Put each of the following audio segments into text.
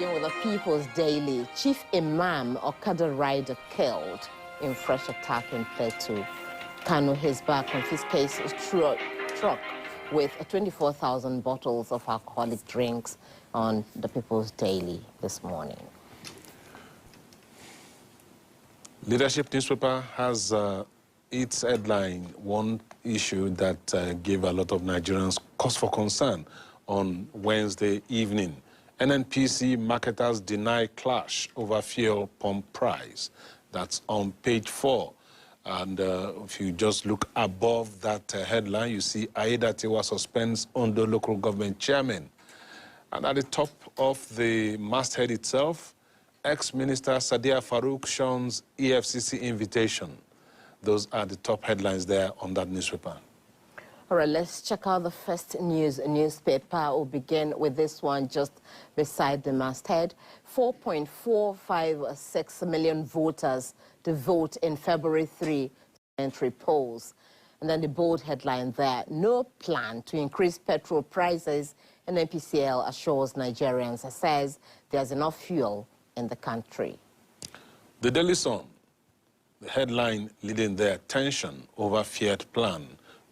begin with the People's Daily. Chief Imam Okada rider killed in fresh attack in Plateau. Kano Hisba confiscates truck with 24,000 bottles of alcoholic drinks on the People's Daily this morning. Leadership newspaper has its headline, one issue that gave a lot of Nigerians cause for concern on Wednesday evening. NNPC marketers deny clash over fuel pump price. That's on page 4. And if you just look above that headline, you see Aida Tiwa suspends Ondo local government chairman. And at the top of the masthead itself, ex-minister Sadiya Farouk shuns EFCC invitation. Those are the top headlines there on that newspaper. All right, let's check out the first newspaper. We'll begin with this one just beside the masthead. 4.456 million voters to vote in February 3 entry polls. And then the bold headline there, no plan to increase petrol prices, and NPCL assures Nigerians, says there's enough fuel in the country. The Daily Sun, the headline leading their tension over Fiat plan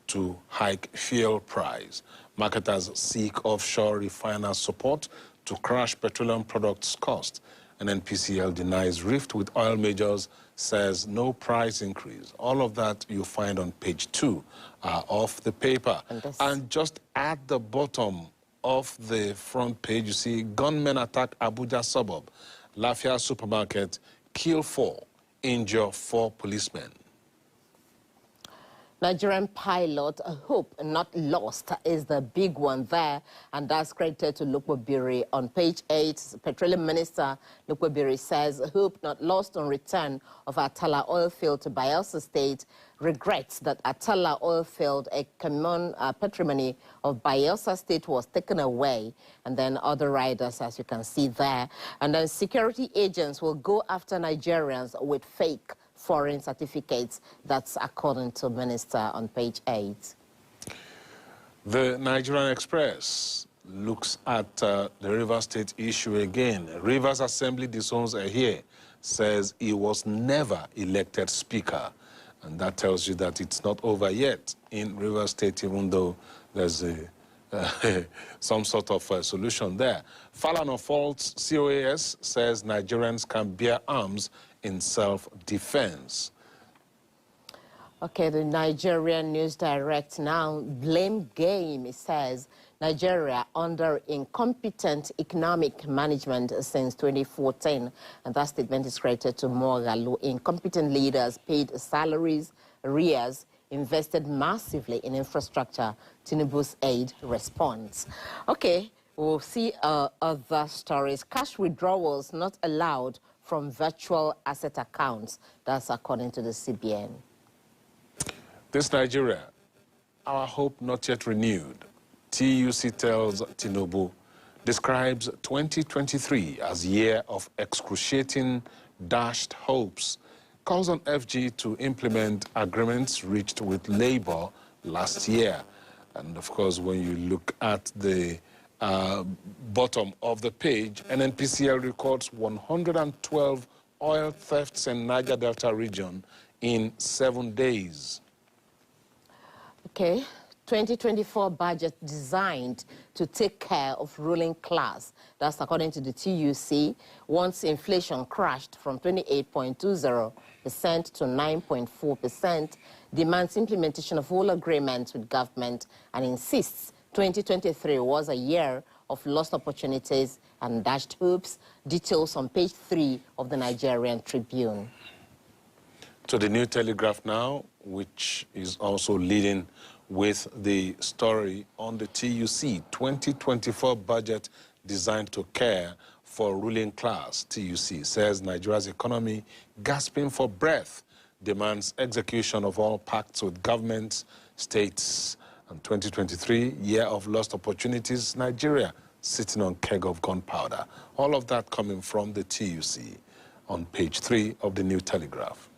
to hike fuel price. Marketers seek offshore refiners support to crash petroleum products cost. And NPCL denies rift with oil majors, says no price increase. All of that you find on page 2 of the paper. And just at the bottom of the front page, you see gunmen attack Abuja suburb. Lafia supermarket, kill 4, injure 4 policemen. Nigerian pilot, a hope not lost, is the big one there, and that's credited to Lukwabiri. On page 8, Petroleum Minister Lukwabiri says hope not lost on return of Atala oil field to Bayelsa State, regrets that Atala oil field, a common patrimony of Bayelsa State, was taken away, and then other riders, as you can see there. And then security agents will go after Nigerians with fake foreign certificates. That's according to Minister on page 8. The Nigerian Express looks at the Rivers State issue again. Rivers Assembly disowns Ehie, says he was never elected speaker. And that tells you that it's not over yet in Rivers State, even though there's some sort of solution there. Falana Faults COAS says Nigerians can bear arms in self-defense. Okay, the Nigerian News Direct now, blame game, it says Nigeria under incompetent economic management since 2014. And that statement is credited to Mogalu. Incompetent leaders paid salaries, arrears, invested massively in infrastructure. Tinubu's aid response. Okay, we'll see other stories. Cash withdrawals not allowed from virtual asset accounts. That's according to the CBN. This Nigeria, our hope not yet renewed. TUC tells Tinubu, describes 2023 as year of excruciating, dashed hopes. Calls on FG to implement agreements reached with Labour last year. And of course, when you look at the bottom of the page, NNPCL records 112 oil thefts in Niger Delta region in 7 days. Okay, 2024 budget designed to take care of ruling class. That's according to the TUC. Once inflation crashed from 28.20% to 9.4%, demands implementation of all agreements with government and insists 2023 was a year of lost opportunities and dashed hopes. Details on page 3 of the Nigerian Tribune. To the New Telegraph now, which is also leading with the story on the TUC 2024 budget designed to care for ruling class. TUC says Nigeria's economy gasping for breath, demands execution of all pacts with governments, states. And 2023, year of lost opportunities, Nigeria sitting on keg of gunpowder. All of that coming from the TUC on page 3 of the New Telegraph.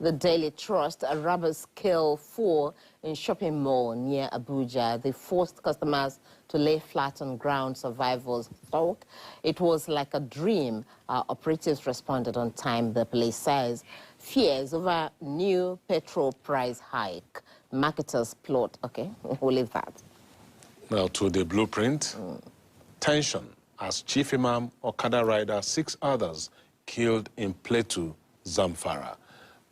The Daily Trust, robbers kill 4 in shopping mall near Abuja. They forced customers to lay flat on ground, survivors thought it was like a dream. Operatives responded on time, the police says. Fears over new petrol price hike. Marketers plot. Okay, we'll leave that. Now to the blueprint. Tension as Chief Imam, Okada rider, 6 others killed in Plateau, Zamfara.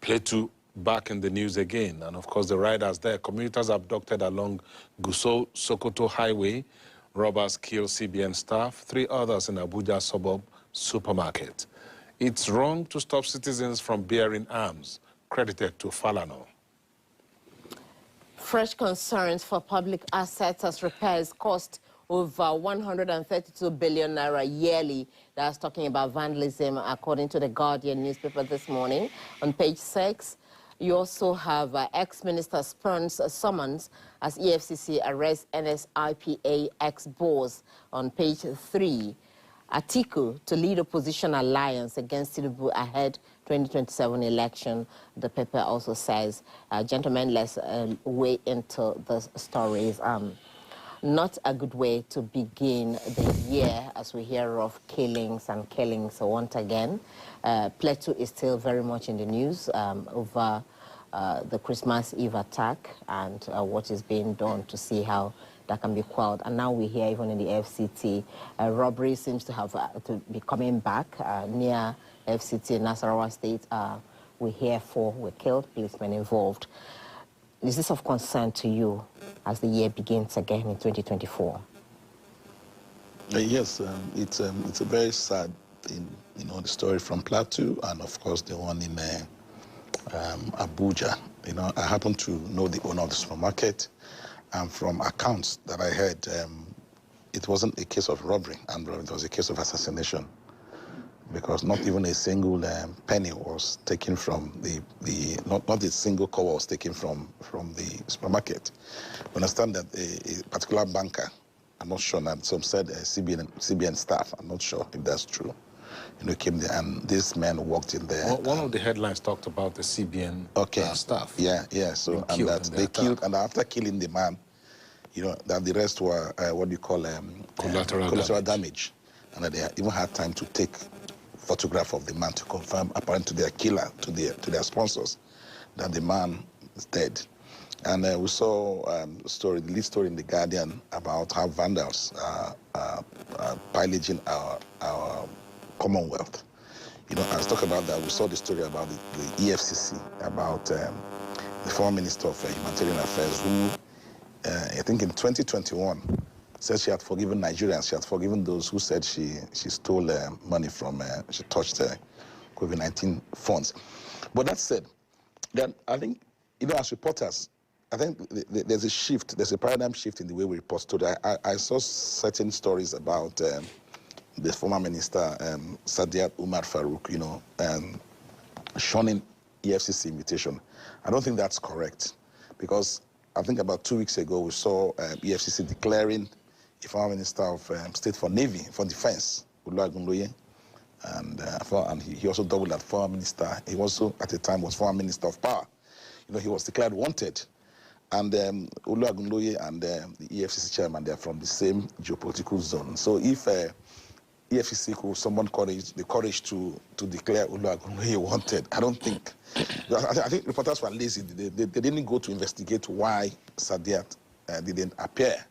Plateau back in the news again. And of course, the riders there, commuters abducted along Gusau-Sokoto Highway. Robbers kill CBN staff, 3 others in Abuja suburb supermarket. It's wrong to stop citizens from bearing arms, credited to Falano. Fresh concerns for public assets as repairs cost over 132 billion naira yearly. That's talking about vandalism, according to the Guardian newspaper this morning. On page 6, you also have ex-minister spurns summons as EFCC arrests NSIPA ex-boss. On page 3, Atiku to lead opposition alliance against Tinubu ahead 2027 election. The paper also says, gentlemen, let's wade into the stories. Not a good way to begin the year as we hear of killings and killings once again. Plateau is still very much in the news over the Christmas Eve attack and what is being done to see how that can be quelled. And now we hear even in the FCT, robbery seems to have to be coming back near FCT in Nasarawa State. We hear 4 were killed, policemen involved. Is this of concern to you as the year begins again in 2024? Yes, it's a very sad thing, you know, the story from Plateau and of course the one in Abuja. You know, I happen to know the owner of the supermarket, and from accounts that I heard, it wasn't a case of robbery, and it was a case of assassination, because not even a single penny was taken from not a single cover was taken from the supermarket. We understand that a particular banker, I'm not sure, and some said CBN staff, I'm not sure if that's true, you know, came there, and this man walked in there. One of the headlines talked about the CBN staff. Yeah, so, and that they killed, and after killing the man, you know, that the rest were, what do you call, collateral damage. And that they even had time to take photograph of the man to confirm, apparently to their killer, to their sponsors, that the man is dead. And we saw the lead story in the Guardian about how vandals are pillaging our Commonwealth. You know, I was talking about that. We saw the story about the EFCC, about the former Minister of Humanitarian Affairs, who I think in 2021 said she had forgiven Nigerians. She had forgiven those who said she stole money from, she touched COVID-19 funds. But that said, then I think, you know, as reporters, I think there's a shift, there's a paradigm shift in the way we report stories. I saw certain stories about the former minister, Sadiat Umar Farouk, you know, shunning EFCC invitation. I don't think that's correct, because I think about 2 weeks ago we saw EFCC declaring a former minister of state for Navy, for Defense, Oluwagunloye, and he also doubled that former minister. He also, at the time, was former minister of power. You know, he was declared wanted. And Oluwagunloye and the EFCC chairman, they're from the same geopolitical zone. So if EFCC could summon the courage to declare Oluwagunloye wanted, I don't think. I think reporters were lazy. They didn't go to investigate why Sadiat didn't appear.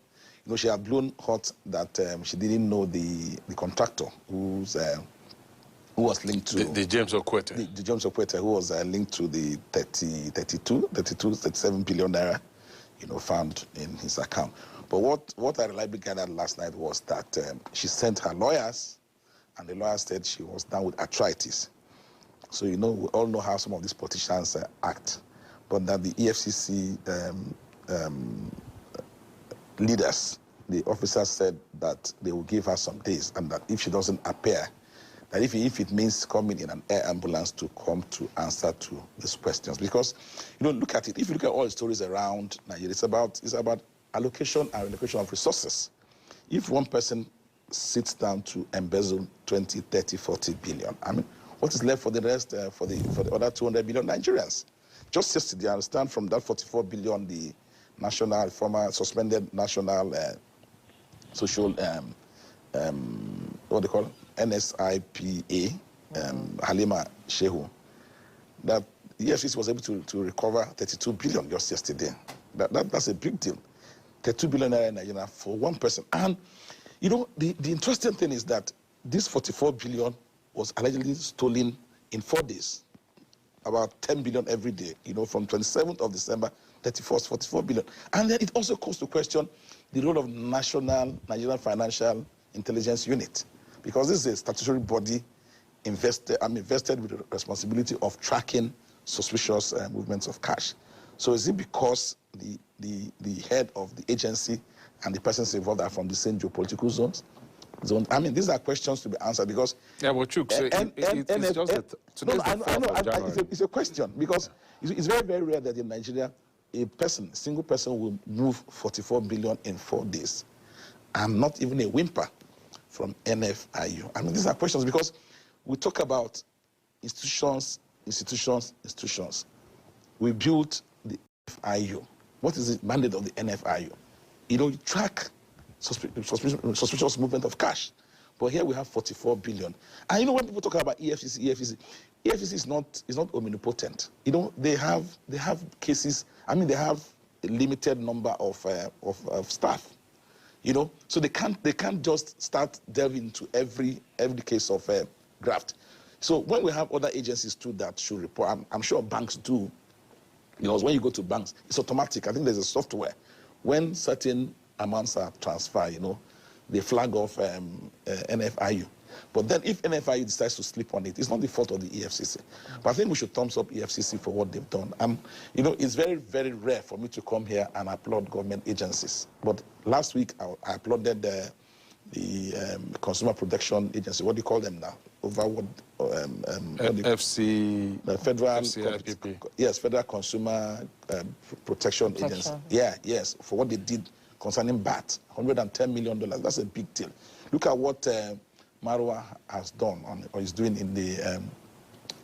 You know, she had blown hot that she didn't know the contractor who was linked to the James Okwete. The James Okwete, who was linked to the 37 billion naira, you know, found in his account. But what I reliably gathered last night was that she sent her lawyers, and the lawyers said she was down with arthritis. So, you know, we all know how some of these politicians act, but that the EFCC leaders, the officers said that they will give her some days, and that if she doesn't appear, that if it means coming in an air ambulance to come to answer to these questions. Because, you know, look at it. If you look at all the stories around Nigeria, it's about allocation and relocation of resources. If one person sits down to embezzle 20, 30, 40 billion, I mean, What is left for the rest, for the other 200 million Nigerians? Just yesterday, I understand from that 44 billion, the former suspended national social, what they call NSIPA, Halima Shehu, that the EFCC was able to recover 32 billion just yesterday. That's a big deal. 32 billion naira in Nigeria for one person. And, you know, the interesting thing is that this 44 billion was allegedly stolen in 4 days. About 10 billion every day, you know, from 27th of December, 31st, 44 billion. And then it also calls to question the role of Nigerian Financial Intelligence Unit, because this is a statutory body invested with the responsibility of tracking suspicious movements of cash. So is it because the head of the agency and the persons involved are from the same geopolitical zones? I mean, these are questions to be answered because... Yeah, but Chuk, it's just that... It's a question because it's very, very rare that in Nigeria, a single person will move 44 billion in 4 days and not even a whimper from NFIU. I mean, these are questions because we talk about institutions. We built the NFIU. What is the mandate of the NFIU? You know, you track suspicious movement of cash. But here we have 44 billion. And you know, when people talk about EFCC is not omnipotent. You know, they have cases. I mean, they have a limited number of staff. You know, so they can't just start delving into every case of graft. So when we have other agencies too that should report, I'm sure banks do. Because when you go to banks, it's automatic. I think there's a software. When certain amounts are transferred, you know, they flag off NFIU. But then if NFIU decides to sleep on it, it's not the fault of the EFCC. But I think we should thumbs up EFCC for what they've done. You know, it's very, very rare for me to come here and applaud government agencies. But last week, I applauded the Consumer Protection Agency. What do you call them now? Over what? FC. The Federal. FCIPP. Yes, Federal Consumer Protection Agency. Yeah, yes, for what they did concerning BAT, $110 million. That's a big deal. Look at what Marwa has done or is doing in the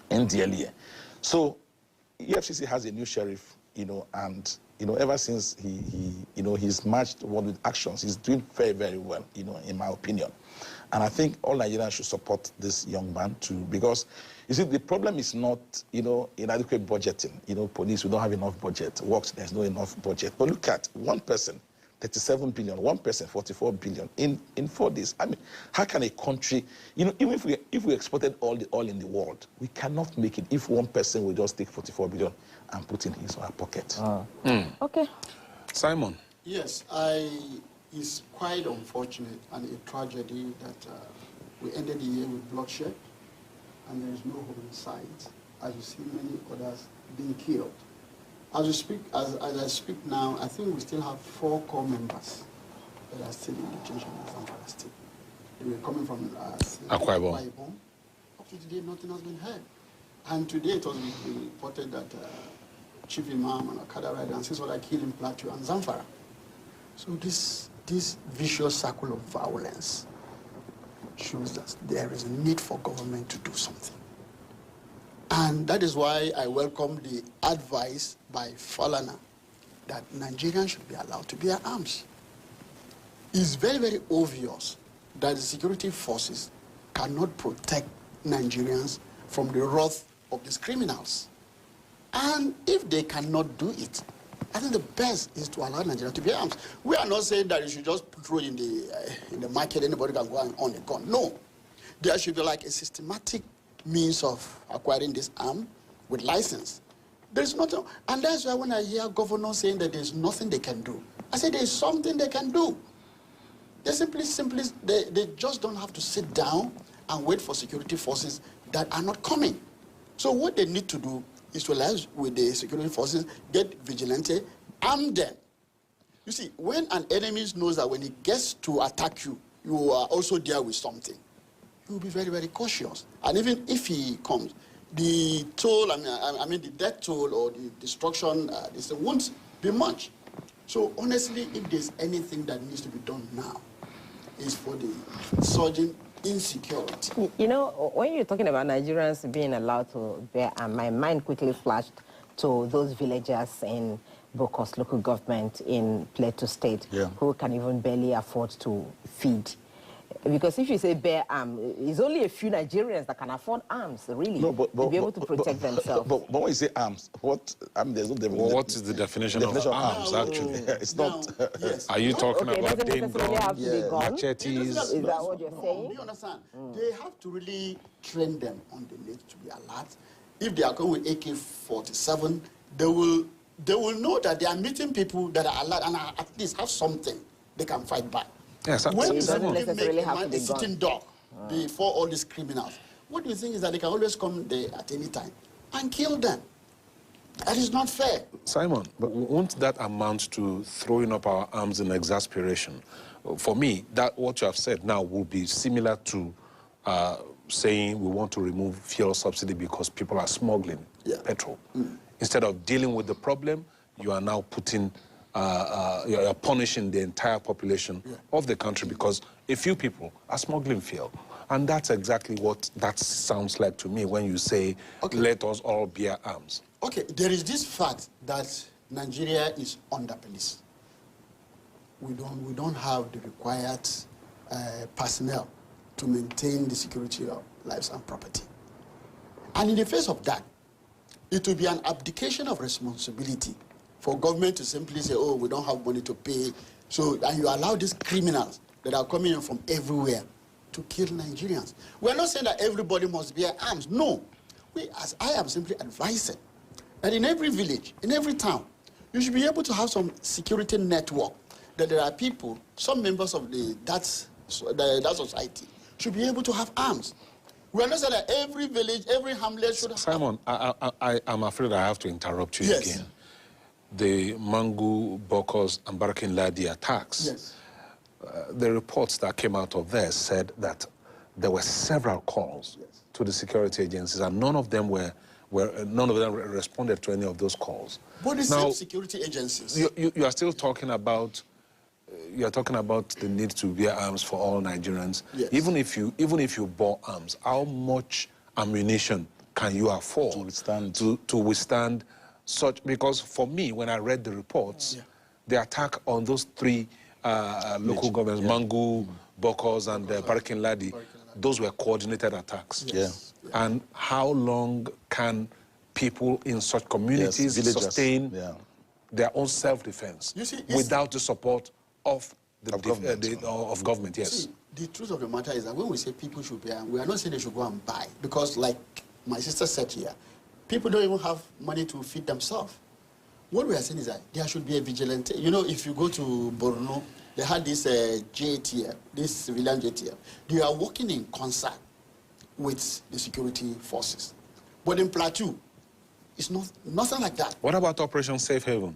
NDLEA. So EFCC has a new sheriff, you know, and you know, ever since he's matched word with actions, he's doing very, very well, you know, in my opinion. And I think all Nigerians should support this young man too, because you see, the problem is not, you know, inadequate budgeting. You know, police, we don't have enough budget. Works, there's no enough budget. But look at one person, 37 billion, one person, 44 billion in 4 days. I mean, how can a country, you know, even if we exported all the oil in the world, we cannot make it if one person will just take 44 billion and put in his or her pocket. Okay. Simon. Yes, it's quite unfortunate and a tragedy that we ended the year with bloodshed and there is no hope in sight, as you see many others being killed. As I speak now, I think we still have 4 core members that are still in detention in Zamfara State. They were coming from Akwa Ibom. Up to today, nothing has been heard. And today it was reported that Chief Imam and Okada Rider and 6 other killed in Plateau and Zamfara. So this vicious circle of violence shows that there is a need for government to do something. And that is why I welcome the advice by Falana that Nigerians should be allowed to bear arms. It's very, very obvious that the security forces cannot protect Nigerians from the wrath of these criminals. And if they cannot do it, I think the best is to allow Nigeria to bear arms. We are not saying that you should just throw it in the market, anybody can go and own a gun. No. There should be like a systematic means of acquiring this arm with license. There's nothing, and that's why when I hear governors saying that there's nothing they can do, I say there's something they can do. They they just don't have to sit down and wait for security forces that are not coming. So what they need to do is to liaise with the security forces, get vigilante, arm them. You see, when an enemy knows that when he gets to attack you, you are also there with something, you will be very, very cautious. And even if he comes, the toll, I mean the death toll or the destruction, this won't be much. So honestly, if there's anything that needs to be done now, is for the insurgent insecurity. You know, when you're talking about Nigerians being allowed to bear arms, my mind quickly flashed to those villagers in Bokos local government in Plateau State who can even barely afford to feed. Because if you say bear arms, it's only a few Nigerians that can afford arms, really, to be able to protect themselves. But when you say arms, what? There's no definition. Well, what is the definition of arms, actually? It's not. Yes. Are you talking about Dane guns, machetes? Is that what you're saying? Do you understand? They have to really train them on the need to be alert. If they are going with AK-47, they will know that they are meeting people that are alert and at least have something they can fight back. Yes, when you necessarily make have a man a sitting dog before all these criminals, what do you think is that they can always come there at any time and kill them? That is not fair. Simon, but won't that amount to throwing up our arms in exasperation? For me, that what you have said now will be similar to saying we want to remove fuel subsidy because people are smuggling petrol. Instead of dealing with the problem, you are now putting, you are punishing the entire population of the country because a few people are smuggling fuel. And that's exactly what that sounds like to me when you say, let us all bear arms. Okay, there is this fact that Nigeria is under police. We don't have the required personnel to maintain the security of lives and property. And in the face of that, it will be an abdication of responsibility for government to simply say, oh, we don't have money to pay. So, and you allow these criminals that are coming in from everywhere to kill Nigerians. We're not saying that everybody must bear arms. No. As I am simply advising that in every village, in every town, you should be able to have some security network, that there are people, some members of that society, should be able to have arms. We are not saying that every village, every hamlet should have. Simon, I'm afraid I have to interrupt you again. The Mangu, Bokos, and Barakin Ladi attacks, the reports that came out of there said that there were several calls to the security agencies, and none of them responded to any of those calls. But the same security agencies. You are still talking about. You are talking about the need to bear arms for all Nigerians. Yes. Even if you bought arms, how much ammunition can you afford to withstand such? Because for me, when I read the reports, the attack on those three local governments, Mangu, Bokos, and Barakin Ladi, those were coordinated attacks. And how long can people in such communities sustain their own self-defense without the support of the government? Yes. See, the truth of the matter is that when we say people should bear, we are not saying they should go and buy, because like my sister said here, people don't even have money to feed themselves. What we are saying is that there should be a vigilante. You know, if you go to Borno, they had this JTF, this civilian JTF. They are working in concert with the security forces. But in Plateau, it's nothing like that. What about Operation Safe Haven?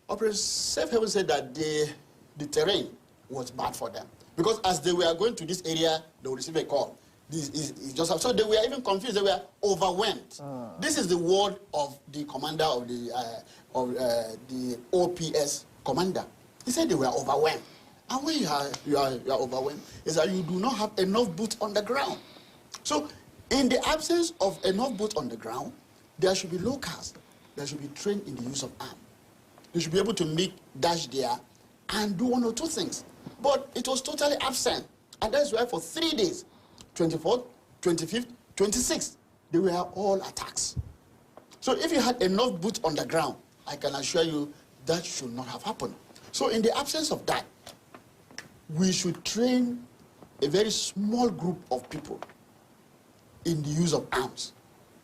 Operation Safe Haven said that the terrain was bad for them. Because as they were going to this area, they would receive a call. So they were even confused, they were overwhelmed. This is the word of the commander of the OPS commander. He said they were overwhelmed. And when you are overwhelmed, is that you do not have enough boots on the ground. So in the absence of enough boots on the ground, there should be locals that should be trained in the use of arms. They should be able to dash there and do one or two things. But it was totally absent. And that's why for 3 days, 24th, 25th, 26th, they were all attacks. So if you had enough boots on the ground, I can assure you that should not have happened. So in the absence of that, we should train a very small group of people in the use of arms,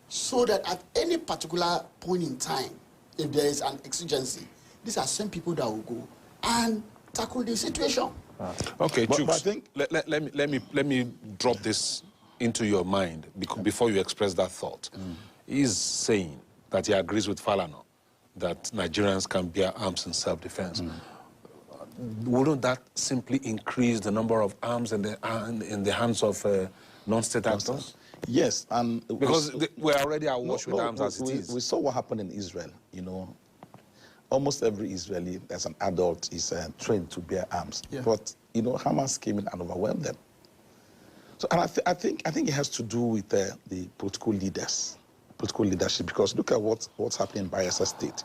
so that at any particular point in time, if there is an exigency, these are same people that will go and tackle the situation. Okay, but Chooks, I think let me drop this into your mind before you express that thought. He's saying that he agrees with Falana that Nigerians can bear arms in self-defense. Wouldn't that simply increase the number of arms in the hands of non-state actors? Yes, and because we're already awash with arms as it is. We saw what happened in Israel. You know, almost every Israeli as an adult is trained to bear arms. But you know, Hamas came in and overwhelmed them. So, and I think it has to do with the political leadership, because look at what's happening in Bayelsa State.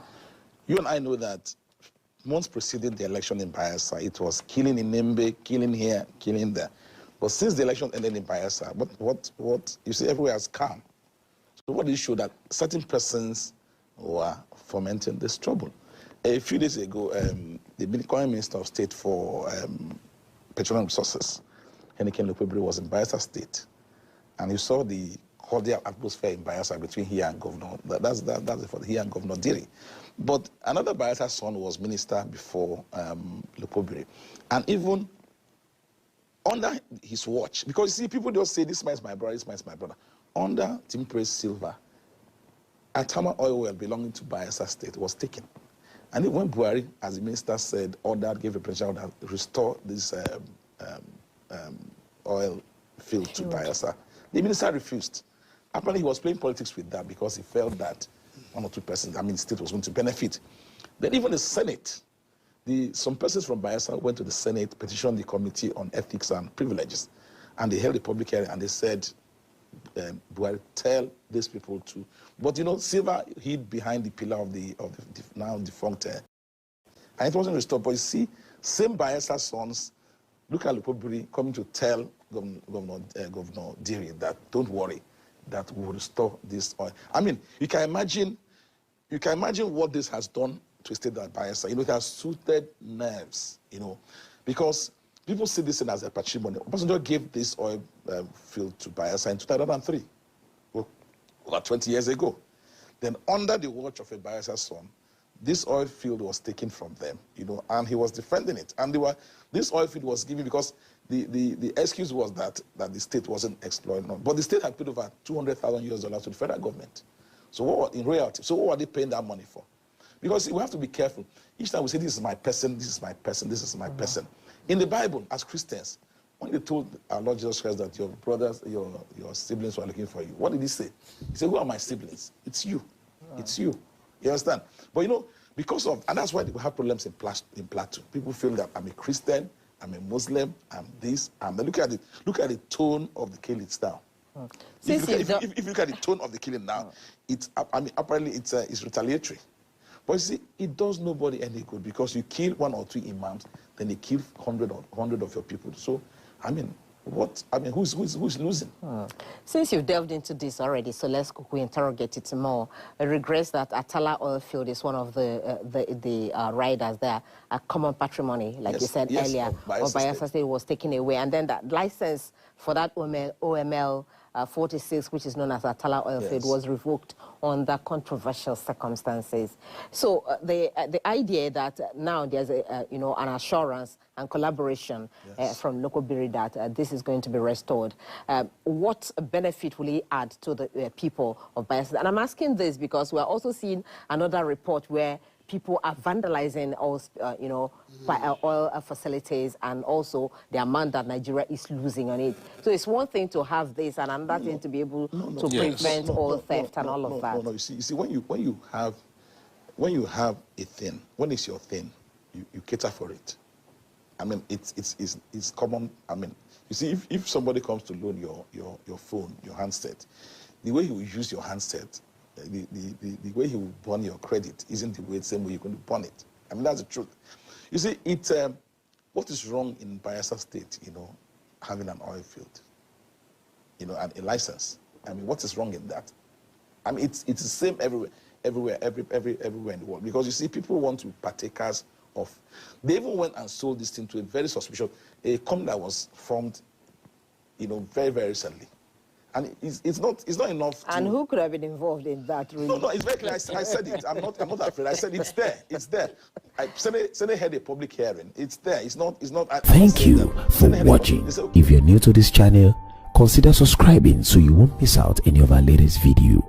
You and I know that months preceding the election in Bayelsa, it was killing in Nembe, killing here, killing there. But since the election ended in Bayelsa, what you see everywhere is calm. So what is show that certain persons were fomenting this trouble. A few days ago, the current Minister of State for Petroleum Resources, Heniken Lukebiri, was in Bayelsa State, and you saw the cordial atmosphere in Bayelsa between he and Governor. That's for he and Governor Diri. But another Bayelsa son was minister before Lukebiri, and even under his watch, because you see, people just say this man is my brother, this man is my brother. Under Tim Praise Silva, Atama oil well belonging to Bayelsa State was taken. And when Buhari, as the minister said, gave a presidential order, restore this oil field to Bayelsa, the minister refused. Apparently, he was playing politics with that because he felt that one or two persons, the state was going to benefit. Then even the Senate, some persons from Bayelsa went to the Senate, petitioned the Committee on Ethics and Privileges, and they held a public hearing, and they said, Buhari, tell these people to. But you know, Silva hid behind the pillar of the now defunct, and it wasn't restored. But you see, same Bayelsa sons, look at Lukebiri coming to tell Governor Diri that don't worry, that we will restore this oil. I mean, you can imagine what this has done to a state like Bayelsa. You know, it has suited nerves. You know, because people see this as a patrimony. Obasanjo gave this oil field to Bayelsa in 2003, over 20 years ago. Then under the watch of a Bayelsa son, this oil field was taken from them, you know, and he was defending it. And this oil field was given because the excuse was that the state wasn't exploiting it. But the state had paid over $200,000 to the federal government. So in royalty, so what were they paying that money for? Because we have to be careful. Each time we say, this is my person, this is my person, this is my person. In the Bible, as Christians, when they told our Lord Jesus Christ that your brothers, your siblings were looking for you, what did he say? He said, who are my siblings? It's you. It's you. You understand? But you know, and that's why we have problems in Plateau. People feel that I'm a Christian, I'm a Muslim, I'm this, I'm that. Look at the tone of the killing now. If you look at the tone of the killing now, apparently it's retaliatory. But you see, it does nobody any good, because you kill one or two imams, then they kill 100 of your people. So, who's losing? Since you've delved into this already, so let's quickly interrogate it more. I regret that Atala oil field is one of the riders there, a common patrimony, like you said earlier, of Bayelsa State was taken away, and then that license for that OML 46, which is known as Atala oil field, was revoked under controversial circumstances. So the idea that now there's an assurance and collaboration from Lukebiri that this is going to be restored, what benefit will it add to the people of Bayelsa? And I'm asking this because we're also seeing another report where people are vandalizing oil facilities, and also the amount that Nigeria is losing on it. So it's one thing to have this, and another thing to be able to prevent oil theft and all of that. No, you see, when you have a thing, when it's your thing, you cater for it. I mean, it's common. I mean, you see, if somebody comes to loan your phone, your handset, the way you use your handset, the way he will burn your credit isn't the same way you're going to burn it. I mean, that's the truth. You see, what is wrong in Bayelsa State, having an oil field, and a license? I mean, what is wrong in that? I mean, it's the same everywhere in the world. Because you see, people want to be partakers of. They even went and sold this thing to a very suspicious, a company that was formed, very, very recently. And it's not enough to... And who could have been involved in that, really? No, it's very clear. I said it. I'm not afraid. I said it's there. It's there. Senate had a public hearing. It's there. It's not... Thank you for watching. If you're new to this channel, consider subscribing so you won't miss out any of our latest video.